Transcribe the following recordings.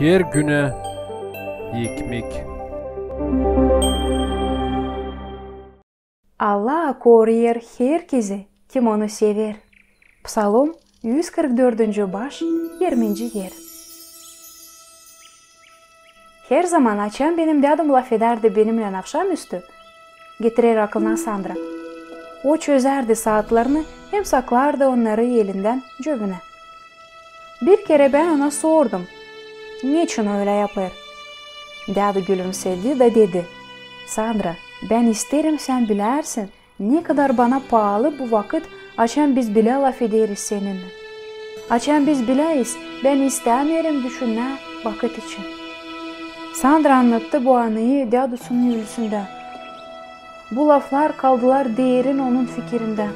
her güne ekmek. Allah koruyar herkesi kim onu sever. Psalom 144. baş 20. yer. Her zaman açan benim dadım laf ederdi benimle akşamüstü. Getirir aklına Sandra. O çözerdi saatlerini hem saklardı onları elinden cebine. Bir kere ben ona sordum. Niçin öyle yapar? Dadı gülümsedi de dedi. Sandra, ben isterim sen bilersin. Ne kadar bana pahalı bu vakit açan biz bile laf ederiz seninle. Açan biz bileyiz ben istemiyorum düşünme vakit için. Sandra anlattı bu anıyı dadusunun yüzünde. Bu laflar kaldılar derin onun fikrinde.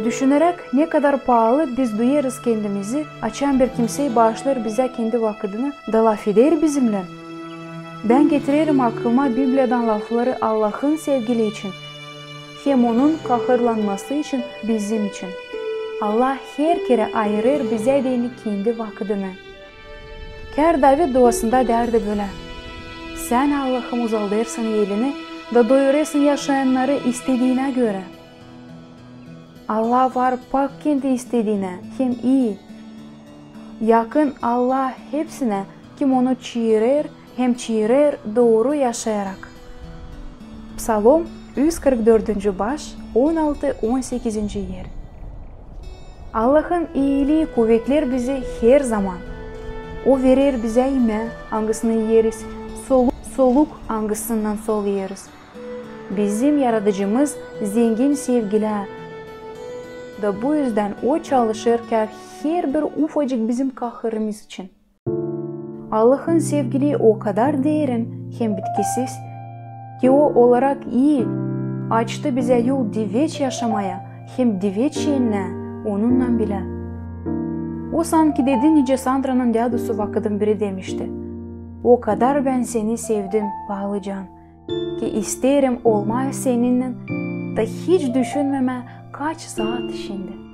Düşünerek ne kadar pahalı biz duyarız kendimizi, açan bir kimseyi bağışlar bize kendi vakitini da laf eder bizimle. Ben getiririm aklıma Biblia'dan lafları Allah'ın sevgili için, hem onun kahırlanması için bizim için. Allah her kere ayırır bize de kendi vakitini. Kâr David duasında derdi böyle. Sen Allah'ım uzaldırsın elini da doyurursun yaşayanları istediğine göre. Allah var bak kendi istediğine hem iyi. Yakın Allah hepsine kim onu çiğrer hem çiğrer doğru yaşayarak. Psalom 144. baş 16-18. yer. Allah'ın iyiliği kuvvetler bizi her zaman. O verir bize yeme, hangisini yeriz, soluk hangisinden sol yeriz. Bizim yaratıcımız zengin sevgiler. Da bu yüzden o çalışırken her bir ufacık bizim kahırımız için. Allah'ın sevgiliği o kadar derin hem bitkisiz ki o olarak iyi açtı bize yol diveç yaşamaya hem diveç şeyine onunla bile. O sanki dedi nice Sandra'nın dadusu vakıdın biri demişti. O kadar ben seni sevdim Bağlıcan ki isterim olmaya seninle da hiç düşünmeme kaç saat şimdi.